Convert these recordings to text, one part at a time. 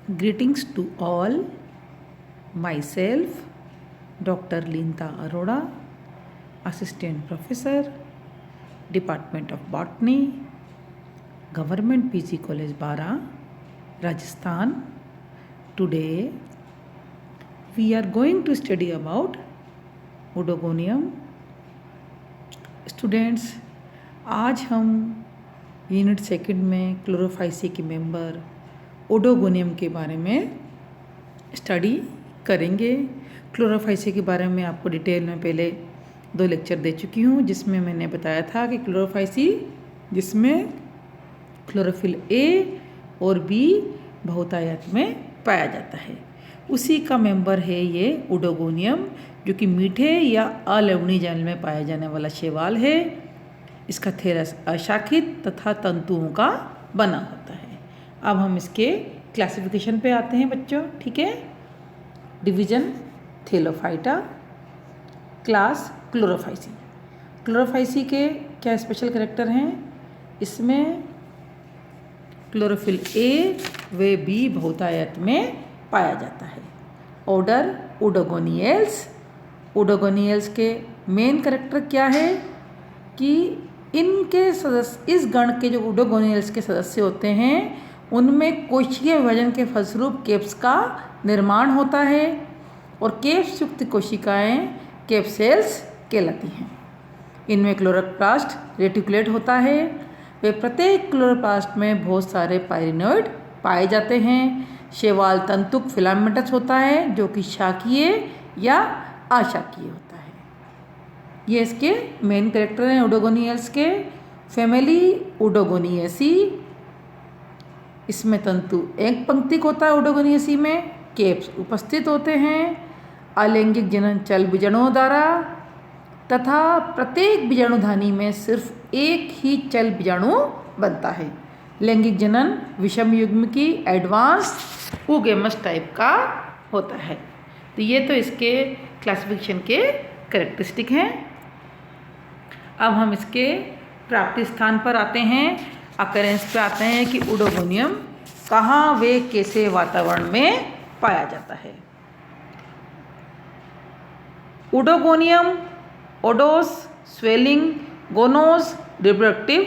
Greetings to all. Myself, Dr. Linta Arora, Assistant Professor, Department of Botany, Government PG College Bara, Rajasthan. Today, we are going to study about Odogonium. Students, आज हम unit second में Chlorophyceae के member Oedogonium के बारे में study करेंगे। Chlorophyceae के बारे में आपको डिटेल में पहले 2 लेक्चर दे चुकी हूँ, जिसमें मैंने बताया था कि क्लोरोफाइसी जिसमें क्लोरोफिल ए और बी बहुतायत में पाया जाता है, उसी का मेंबर है ये ओडोगोनियम, जो कि मीठे या अलवणीय जल में पाया जाने वाला शैवाल है। इसका थैलस अशाखित तथा तंतुओं का बना होता है। अब हम इसके क्लासिफिकेशन पे आते हैं बच्चों, ठीक है। Division Thallophyta, class Chlorophyceae. Chlorophyceae के क्या स्पेशल कैरेक्टर हैं? इसमें क्लोरोफिल ए व बी बहुतायत में पाया जाता है। ऑर्डर ओडोगोनियल्स। ओडोगोनियल्स के मेन कैरेक्टर क्या है कि इनके सदस्य, इस गण के जो ओडोगोनियल्स के सदस्य होते हैं, उनमें कोशिकीय विभाजन के फलस्वरूप केप्स का निर्माण होता है और केप्स युक्त कोशिकाएं केप सेल्स कहलाती हैं। इनमें क्लोरोप्लास्ट रेटिकुलेट होता है। वे प्रत्येक क्लोरोप्लास्ट में बहुत सारे पायरिनोइड पाए जाते हैं। शैवाल तंतुक फिलामेंटस होता है, जो कि शाकीय या अशाकीय होता है। ये इसके मेन कैरेक्टर हैं ओडोगोनियल्स के। फैमिली ओडोगोनियसी। इसमें तंतु एक पंक्तिक होता है ओडोगोनियसी में। केप्स उपस्थित होते हैं। अलैंगिक जनन चल बीजाणुओं द्वारा तथा प्रत्येक बीजाणुधानी में सिर्फ एक ही चल बीजाणु बनता है। लैंगिक जनन विषम युग्म की एडवांस ओगेमस टाइप का होता है। तो ये तो इसके क्लासिफिकेशन के कैरेक्टरिस्टिक हैं। अब हम इसके प्राप्ति स्थान पर आते हैं, अकरेंस पे आते हैं कि ओडोगोनियम कहाँ वे कैसे वातावरण में पाया जाता है। ओडोगोनियम ओडोस स्वेलिंग गोनोस रिप्रोडक्टिव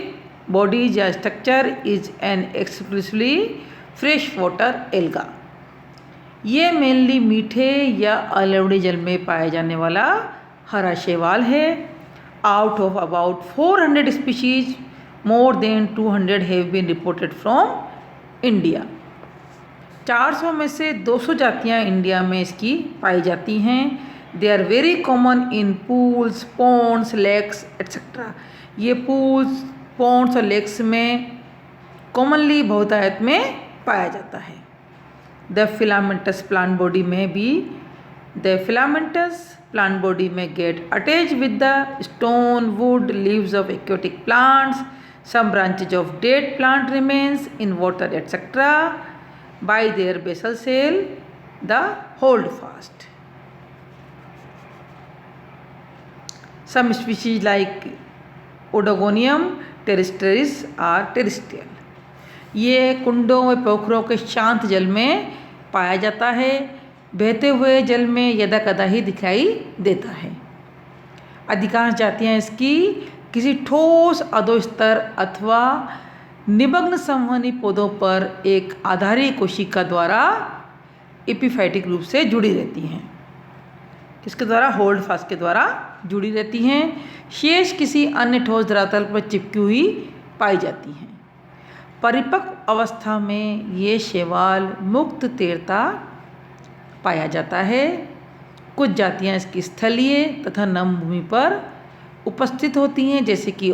बॉडीज या structure is an exclusively fresh water alga. ये मेनली मीठे या अलवणीय जल में पाया जाने वाला हरा शैवाल है। Out of about 400 species, more than 200 have been reported from India। 400 में से 200 जातियाँ इंडिया में इसकी पाई जाती हैं। They are very common in pools, ponds, lakes etcetera. ये पूल्स, पॉन्ड्स और लेक्स में कॉमनली बहुतायत में पाया जाता है। द फिलामेंटस प्लांट बॉडी में भी, द फिलामेंटस प्लांट बॉडी में get attach with the stone, would, leaves of aquatic plants, some branches of dead plant remains in water etc. by their basal cell, the hold fast. Some species like Odogonium terrestris are terrestrial। ये कुंडों व पोखरों के शांत जल में पाया जाता है। बहते हुए जल में यदा कदा ही दिखाई देता है। अधिकांश जातियाँ इसकी किसी ठोस अधोस्तर अथवा निमग्न संवहनी पौधों पर एक आधारी कोशिका द्वारा एपिफाइटिक रूप से जुड़ी रहती हैं। किसके द्वारा? होल्ड फास्ट के द्वारा जुड़ी रहती हैं। शेष किसी अन्य ठोस धरातल पर चिपकी हुई पाई जाती हैं। परिपक्व अवस्था में ये शैवाल मुक्त तैरता पाया जाता है। कुछ जातियाँ इसकी स्थलीय तथा नम भूमि पर उपस्थित होती हैं, जैसे कि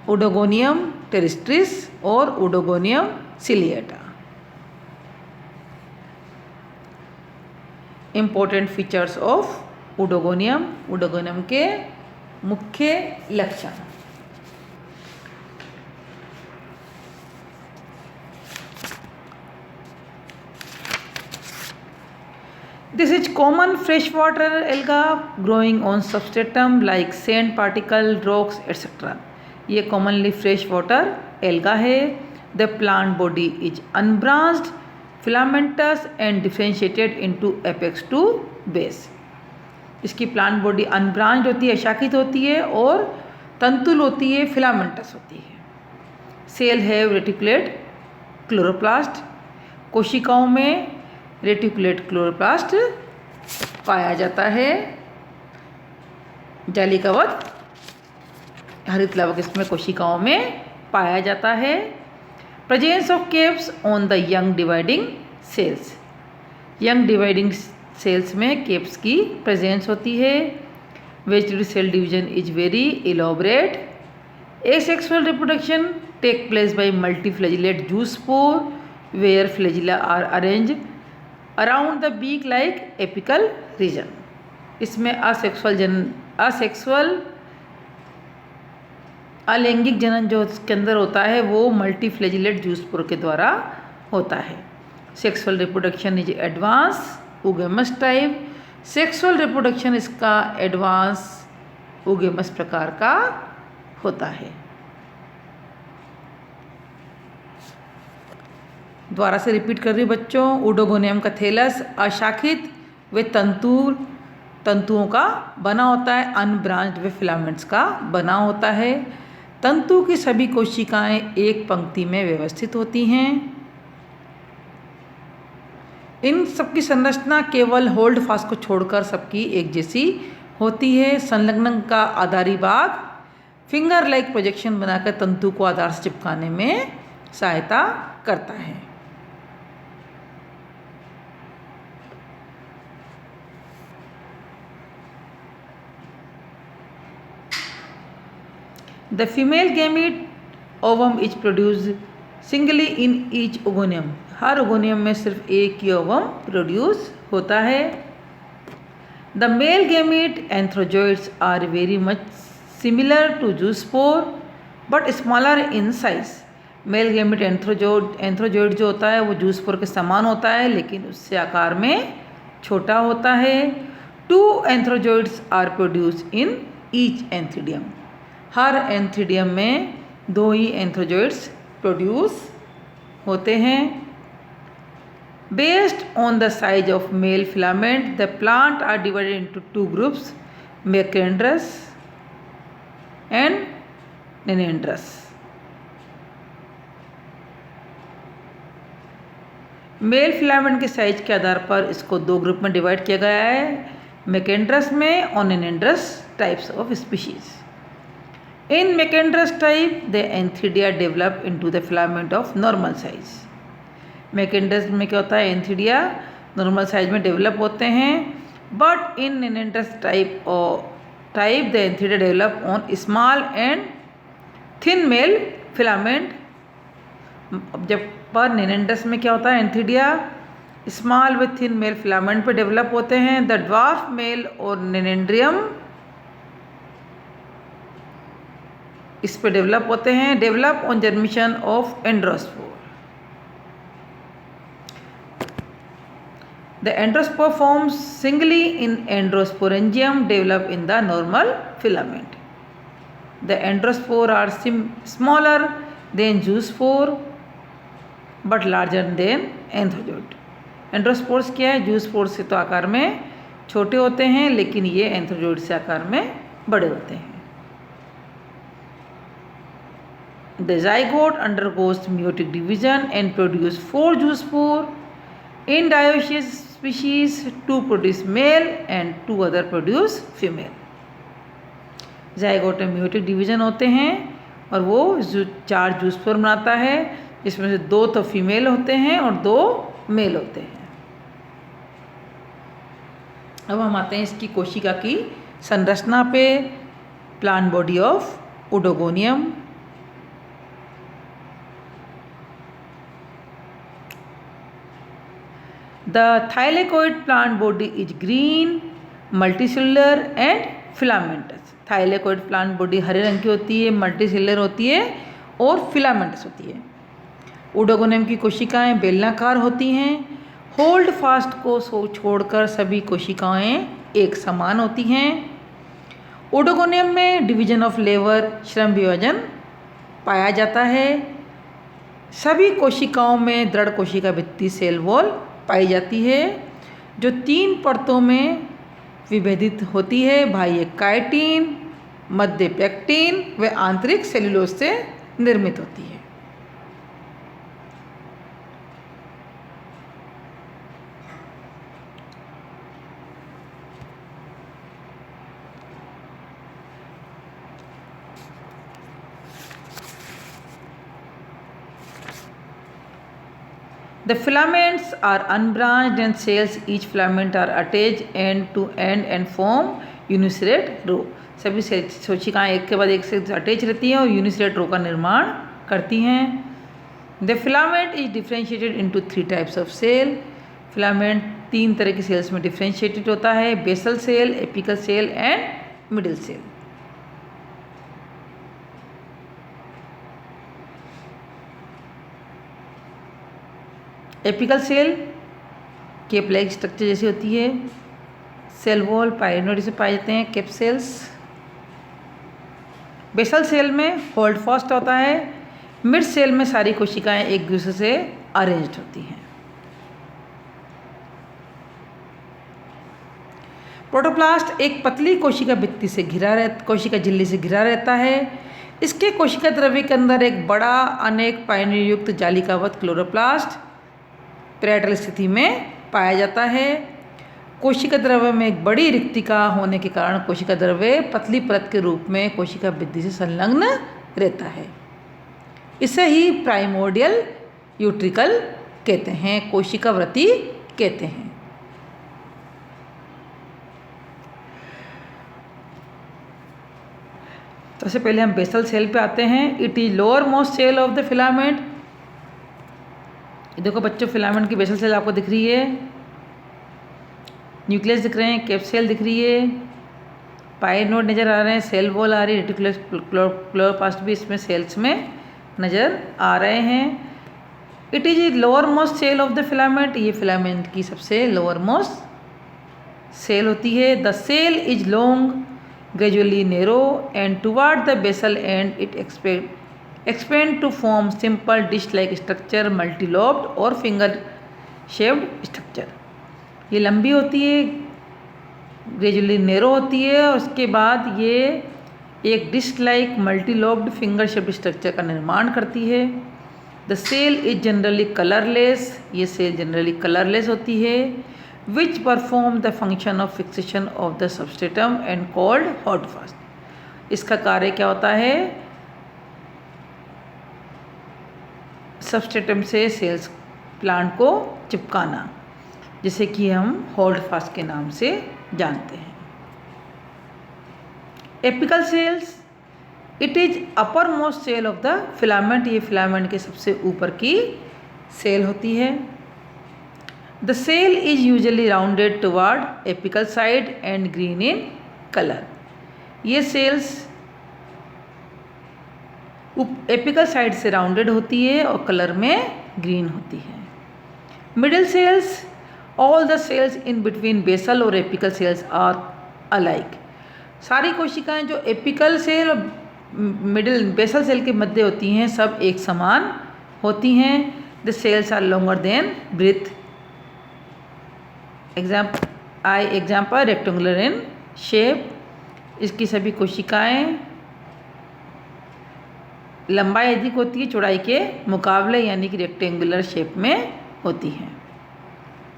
ओडोगोनियम टेरेस्ट्रिस और oedogonium ciliata. Important features of oedogonium. Oedogonium के मुख्य लक्षण। This is common freshwater alga growing on substratum like sand particle, rocks etc. ये commonly freshwater alga है। The plant body is unbranched filamentous and differentiated into apex to base. इसकी plant body unbranched होती है, अशाखित होती है, और तंतुल होती है, फिलामेंटस होती है। Cell have reticulate chloroplast. कोशिकाओं में रेटिकुलेट क्लोरोप्लास्ट पाया जाता है। जाली कवच हरित लवक इसमें कोशिकाओं में पाया जाता है। Presence of caps on the young dividing cells. Young dividing cells में केप्स की प्रेजेंस होती है। Vegetative cell division is very elaborate. Asexual reproduction take place by multiflagellate zoospore where flagella are arrange around the beak like apical region. इसमें asexual अलैंगिक जनन जो इसके अंदर होता है वो मल्टीफ्लैजिलेट जूस्पोर के द्वारा होता है। Sexual reproduction is advance oogamous type. Sexual reproduction इसका एडवांस ओगेमस प्रकार का होता है। दोबारा से रिपीट कर रही हूँ बच्चों। ओडोगोनियम का थैलस अशाखित व तंतुओं का बना होता है। अनब्रांच्ड व फिलामेंट्स का बना होता है। तंतु की सभी कोशिकाएं एक पंक्ति में व्यवस्थित होती हैं। इन सबकी संरचना केवल होल्ड फास्ट को छोड़कर सबकी एक जैसी होती है। संलग्न का आधारी भाग फिंगर लाइक प्रोजेक्शन बनाकर तंतु को आधार से चिपकाने में सहायता करता है। The female gamete ovum is produced singly in each ogonium। Her oogonium में सिर्फ एक ही ओवम प्रोड्यूस होता है। The male gamete anthrozoids are very much similar to zoospore but smaller in size। Male gamete antherozoid जो होता है वो zoospore के समान होता है लेकिन उससे आकार में छोटा होता है। 2 antherozoids are produce in each antheridium. हर एंथीडियम में 2 ही एंथ्रोजोइड्स प्रोड्यूस होते हैं। Based on the size of male filament the plant are divided into 2 groups macandrous and nannandrous. Male filament के साइज के आधार पर इसको 2 ग्रुप में डिवाइड किया गया है, मेकेंड्रस में और nannandrous types of species. In Macandrus type, the Anthidia develop into the filament of normal size। Macandrus में क्या होता है, एंथिडिया नॉर्मल साइज में डेवलप होते हैं। But in nannandrous type the antheridia develop on small and thin male filament. जब पर nannandrous में क्या होता है, antheridia small with thin male filament पे डेवलप होते हैं। द ड्वार्फ मेल और नेनेंड्रियम इस पे डेवलप होते हैं। Develop on germination of androspore. The androspore forms singly in androsporangium develop in the normal filament. The androspore are smaller than zoospore but larger than antherozoid. Androspores क्या है, zoospore से तो आकार में छोटे होते हैं लेकिन ये एंथ्रोजोइड से आकार में बड़े होते हैं। The zygote undergoes meiotic division and produce 4 zoospore। In dioecious species 2 produce male and 2 other produce female। zygote में meiotic division होते हैं और वो 4 जूस्पोर बनाता है जिसमें से 2 तो फीमेल होते हैं और 2 मेल होते हैं। अब हम आते हैं इसकी कोशिका की संरचना पे। Plant body of Oedogonium. The thylakoid plant body is green, multicellular and filamentous। thylakoid plant body हरे रंग की होती है, मल्टीसेलुलर होती है और फिलामेंटस होती है। ओडोगोनियम की कोशिकाएं बेलनाकार होती हैं। होल्ड फास्ट को छोड़कर सभी कोशिकाएं एक समान होती हैं। ओडोगोनियम में डिवीजन ऑफ लेबर श्रम विभाजन पाया जाता है। सभी कोशिकाओं में दृढ़ कोशिका भित्ति सेल वॉल पाई जाती है जो 3 परतों में विभेदित होती है, बाह्य काइटिन, मध्य पेक्टिन व आंतरिक सेल्यूलोज से निर्मित होती है। The filaments are unbranched and cells. Each filament are attached end to end and form unicellular row. सभी कोशिकाएं एक के बाद एक से अटैच रहती हैं और यूनिसेलुलर रो का निर्माण करती हैं। The filament is differentiated into 3 types of cell. Filament 3 तरह की सेल्स में डिफ्रेंशिएटेड होता है, basal cell, apical cell and middle cell. Apical cell cap like structure जैसी होती है। सेल वॉल पाइरिनोड से पाए जाते हैं, केप सेल्स। बेसल सेल में होल्ड फास्ट होता है। मिड सेल में सारी कोशिकाएं एक दूसरे से अरेंज्ड होती हैं। प्रोटोप्लास्ट एक पतली कोशिका भित्ति से कोशिका झिल्ली से घिरा रहता है। इसके कोशिका द्रव्य के अंदर एक बड़ा अनेक पाइनियर युक्त जालिकावत क्लोरोप्लास्ट पैरेटल स्थिति में पाया जाता है। कोशिका द्रव्य में एक बड़ी रिक्तिका होने के कारण कोशिका द्रव्य पतली परत के रूप में कोशिका भित्ति से संलग्न रहता है। इसे ही प्राइमोर्डियल यूट्रिकल कहते हैं, कोशिका वृत्ति कहते हैं। सबसे पहले हम बेसल सेल पे आते हैं। It is lowermost cell of the filament. देखो बच्चों, फिलामेंट की बेसल सेल आपको दिख रही है, न्यूक्लियस दिख रहे हैं, केप सेल दिख रही है, पाइरिनोड नज़र आ रहे हैं, सेल वॉल आ रही है, रेटिकुलर क्लोरोप्लास्ट भी इसमें सेल्स में नज़र आ रहे हैं। It is lowermost cell of the filament. ये फिलामेंट की सबसे लोअर मोस्ट सेल होती है। The cell is long, gradually narrow, and toward the basal end it expand to form simple dish-like structure, multi-lobed or finger-shaped structure। ये लंबी होती है, gradually narrow होती है और उसके बाद ये एक डिश-लाइक मल्टी-लॉब्ड फिंगर-शेप्ड स्ट्रक्चर का निर्माण करती है। The cell is generally colourless. ये सेल जनरली कलरलेस होती है। which perform the function of fixation of the substratum and called holdfast। इसका कार्य क्या होता है? सबस्ट्रेटम से सेल्स प्लांट को चिपकाना, जिसे कि हम होल्डफास्ट के नाम से जानते हैं। Apical cells, it is upper most cell of the filament. ये फिलामेंट के सबसे ऊपर की सेल होती है। The cell is usually rounded toward apical side and green in color। ये सेल्स एपिकल साइड से राउंडेड होती है और कलर में ग्रीन होती है। Middle cells, all the cells in between basal और एपिकल सेल्स आर अलाइक। सारी कोशिकाएं जो एपिकल सेल और मिडिल बेसल सेल के मध्य होती हैं सब एक समान होती हैं। The cells are longer than breadth. Example rectangular in shape. इसकी सभी कोशिकाएं लंबाई अधिक होती है चौड़ाई के मुकाबले, यानी कि रेक्टेंगुलर शेप में होती हैं।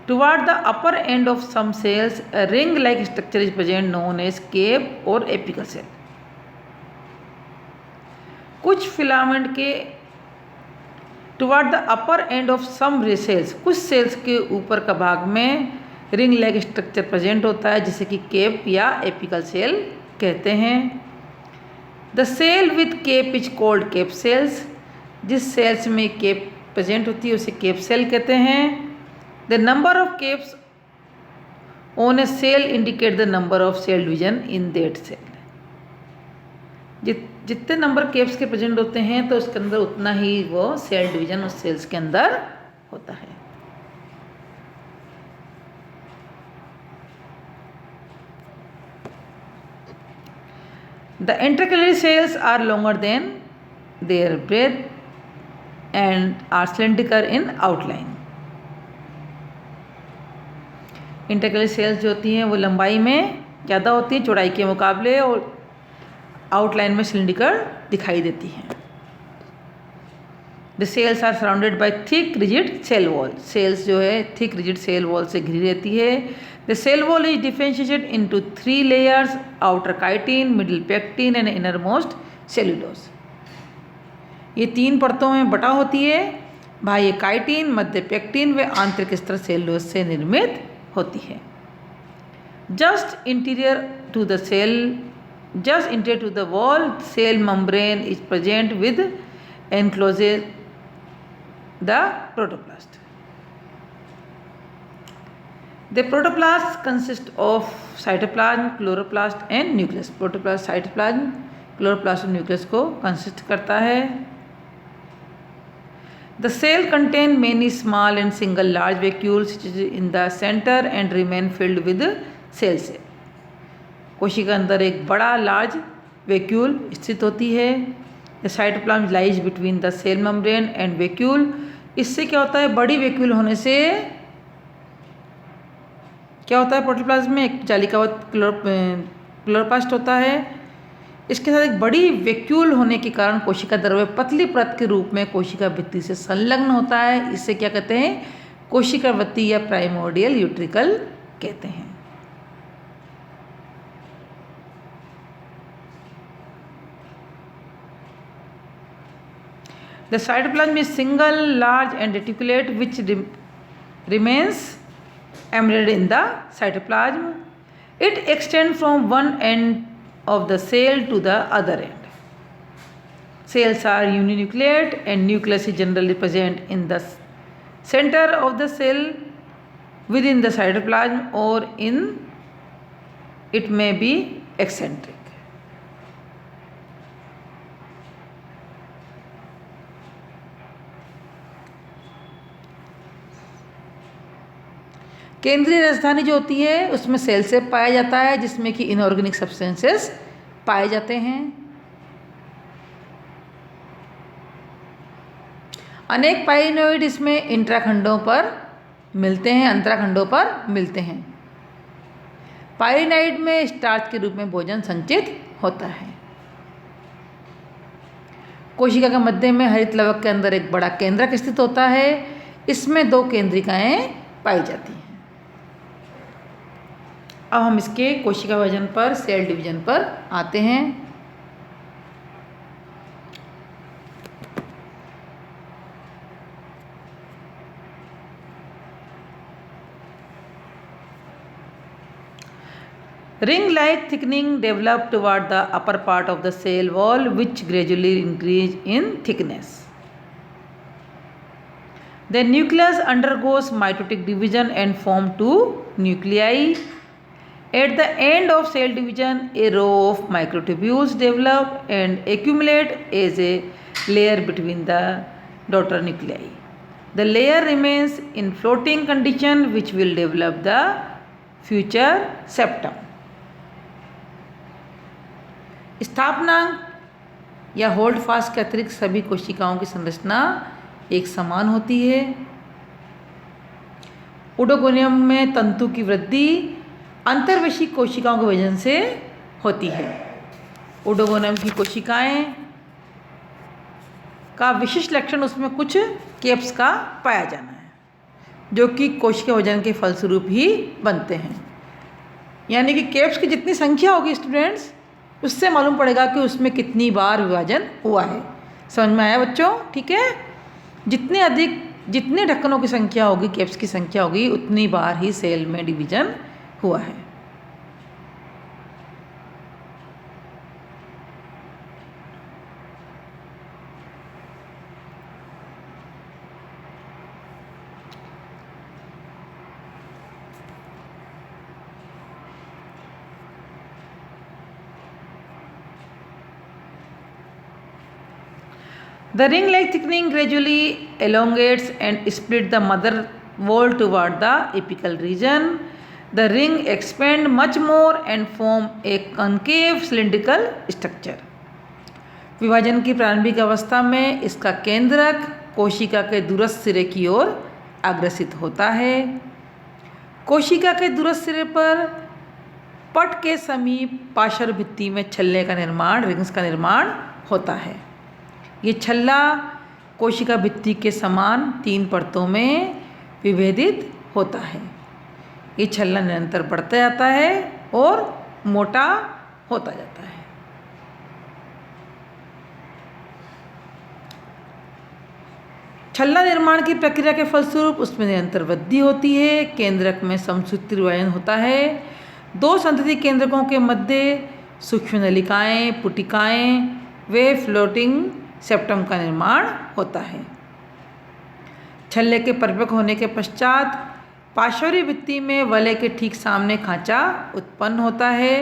Toward the upper end of some cells a ring like structure is present known as cap और एपिकल सेल। कुछ फिलामेंट के toward the upper end of some cells, कुछ सेल्स के ऊपर का भाग में रिंग लाइक स्ट्रक्चर प्रेजेंट होता है, जिसे कि केप या एपिकल सेल कहते हैं। The cell with cap is called cap cells. जिस सेल्स में केप प्रेजेंट होती है उसे केप सेल कहते हैं। The number of caps on a cell indicate the number of cell division in that cell. जितने नंबर केप्स के present होते हैं तो उसके अंदर उतना ही वो सेल डिवीजन उस सेल्स के अंदर होता है। The intercalary cells are longer than their breadth and are cylindrical in outline. Intercalary cells जो होती हैं वो लंबाई में ज़्यादा होती हैं चौड़ाई के मुकाबले और आउटलाइन में सिलिंड्रिकल दिखाई देती हैं. The cells are surrounded by thick rigid cell wall. Cells जो है थिक रिजिड सेल वॉल से घिरी रहती है. The cell wall is differentiated into 3 layers, outer chitin, middle pectin and inner most cellulose. ये 3 परतों में बटा होती है. बाह्य काइटिन, मध्य पेक्टिन व आंतरिक स्तर सेल्यूलोज से निर्मित होती है. Just interior to the cell, just interior to the wall, cell membrane is present with encloses the protoplast. The protoplast consists of cytoplasm, chloroplast and nucleus. Protoplast cytoplasm, chloroplast और nucleus को consist करता है. The cell contain many small and single large vacuoles in the center and remain filled with cell. कोशिका अंदर एक बड़ा large vacuole स्थित होती है. The cytoplasm lies between the cell membrane and vacuole. इससे क्या होता है, बड़ी वैक्यूल होने से क्या होता है, प्रोटोप्लाज्म में एक जालिकावत क्लोरोप्लास्ट होता है. इसके साथ एक बड़ी वैक्यूल होने के कारण कोशिका द्रव्य पतली परत के रूप में कोशिका भित्ति से संलग्न होता है. इससे क्या कहते हैं, कोशिका वृत्ति या प्राइमोर्डियल यूट्रिकल कहते हैं. The cytoplasm is single, large and reticulate which remains embedded in the cytoplasm. It extends from one end of the cell to the other end. Cells are uninucleate and nucleus is generally present in the center of the cell within the cytoplasm or in it may be eccentric. केंद्रीय राजधानी जो होती है उसमें cell से पाया जाता है, जिसमें कि इनऑर्गेनिक सब्सटेंसेस पाए जाते हैं. अनेक पाइरिनोइड इसमें इंट्राखंडों पर मिलते हैं, अंतराखंडों पर मिलते हैं. पाइरिनाइड में स्टार्च के रूप में भोजन संचित होता है. कोशिका के मध्य में हरित लवक के अंदर एक बड़ा केंद्रक स्थित होता है. इसमें 2 केंद्रिकाएं पाई जाती हैं. अब हम इसके कोशिका विभाजन पर, सेल डिवीजन पर आते हैं. Ring like thickening develop toward the upper part of the cell wall which gradually increase in thickness. The nucleus undergoes mitotic division and form 2 nuclei. At the end of cell division, a row of microtubules develop and accumulate as a layer between the daughter nuclei. The layer remains in floating condition which will develop the future septum. स्थापनांक या hold fast के अतिरिक्त सभी कोशिकाओं की संरचना एक समान होती है. ओडोगोनियम में तंतु की वृद्धि अंतर्वैश्विक कोशिकाओं के वजन से होती है. ओडोगोनियम की कोशिकाएं का विशिष्ट लक्षण उसमें कुछ केप्स का पाया जाना है, जो कि कोशिका वजन के फलस्वरूप ही बनते हैं. यानी कि केप्स की जितनी संख्या होगी स्टूडेंट्स, उससे मालूम पड़ेगा कि उसमें कितनी बार विभाजन हुआ है. समझ में आया बच्चों? ठीक है. जितने ढक्कनों की संख्या होगी, केप्स की संख्या होगी, उतनी बार ही सेल में डिवीजन हुआ है. The ring-like thickening gradually elongates and splits the mother wall toward the apical region. The ring expand much more and form a concave cylindrical structure. विभाजन की प्रारंभिक अवस्था में इसका केंद्रक कोशिका के दूरस्थ सिरे की ओर अग्रसित होता है। कोशिका के दूरस्थ सिरे पर पट के समीप पार्श्व भित्ति में छल्ले का निर्माण, रिंग्स का निर्माण होता है। ये छल्ला कोशिका भित्ति के समान 3 परतों में विभेदित होता है। ये छल्ला निरंतर बढ़ता जाता है और मोटा होता जाता है। छल्ला निर्माण की प्रक्रिया के फलस्वरूप उसमें निरंतर वृद्धि होती है। केंद्रक में समसूत्री विभाजन होता है। 2 संतति केंद्रकों के मध्य सूक्ष्म नलिकाएं, पुटिकाएं व फ्लोटिंग सेप्टम का निर्माण होता है। छल्ले के परिपक्व होने के पश्चात पार्श्वीय भित्ति में वलय के ठीक सामने खांचा उत्पन्न होता है।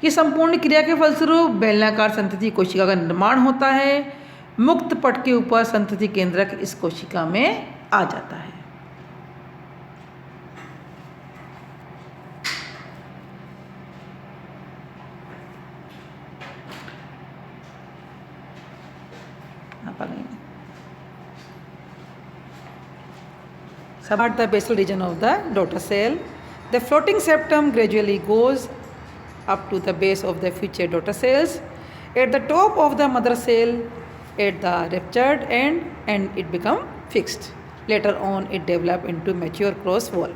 ये संपूर्ण क्रिया के फलस्वरूप बेलनाकार संतति कोशिका का निर्माण होता है। मुक्त पट के ऊपर संतति केंद्रक इस कोशिका में आ जाता है। About the basal region of the daughter cell, the floating septum gradually goes up to the base of the future daughter cells at the top of the mother cell at the ruptured end, and it become fixed. Later on it develop into mature cross wall.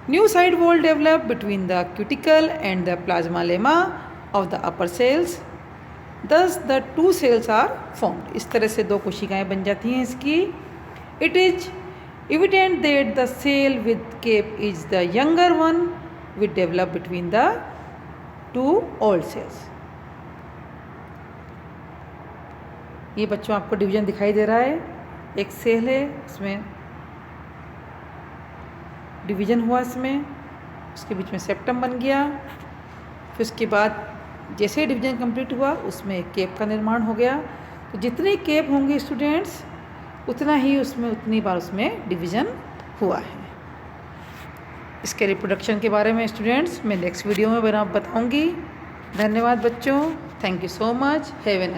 New side wall develop between the cuticle and the plasma lemma of the upper cells. Thus the 2 cells are formed. इस तरह से 2 कोशिकाएं बन जाती हैं इसकी. It is evident that the cell with cape is the younger one which develop between the 2 old cells. ये बच्चों आपको डिवीजन दिखाई दे रहा है। एक सेल है, इसमें डिवीजन हुआ, इसमें उसके बीच में सेप्टम बन गया। फिर उसके बाद जैसे ही डिवीजन कंप्लीट हुआ उसमें एक केप का निर्माण हो गया। तो जितने केप होंगे स्टूडेंट्स उतना ही उसमें उतनी बार उसमें डिवीज़न हुआ है। इसके रिप्रोडक्शन के बारे में स्टूडेंट्स मैं नेक्स्ट वीडियो में बताऊंगी। धन्यवाद बच्चों, thank you so much, have a nice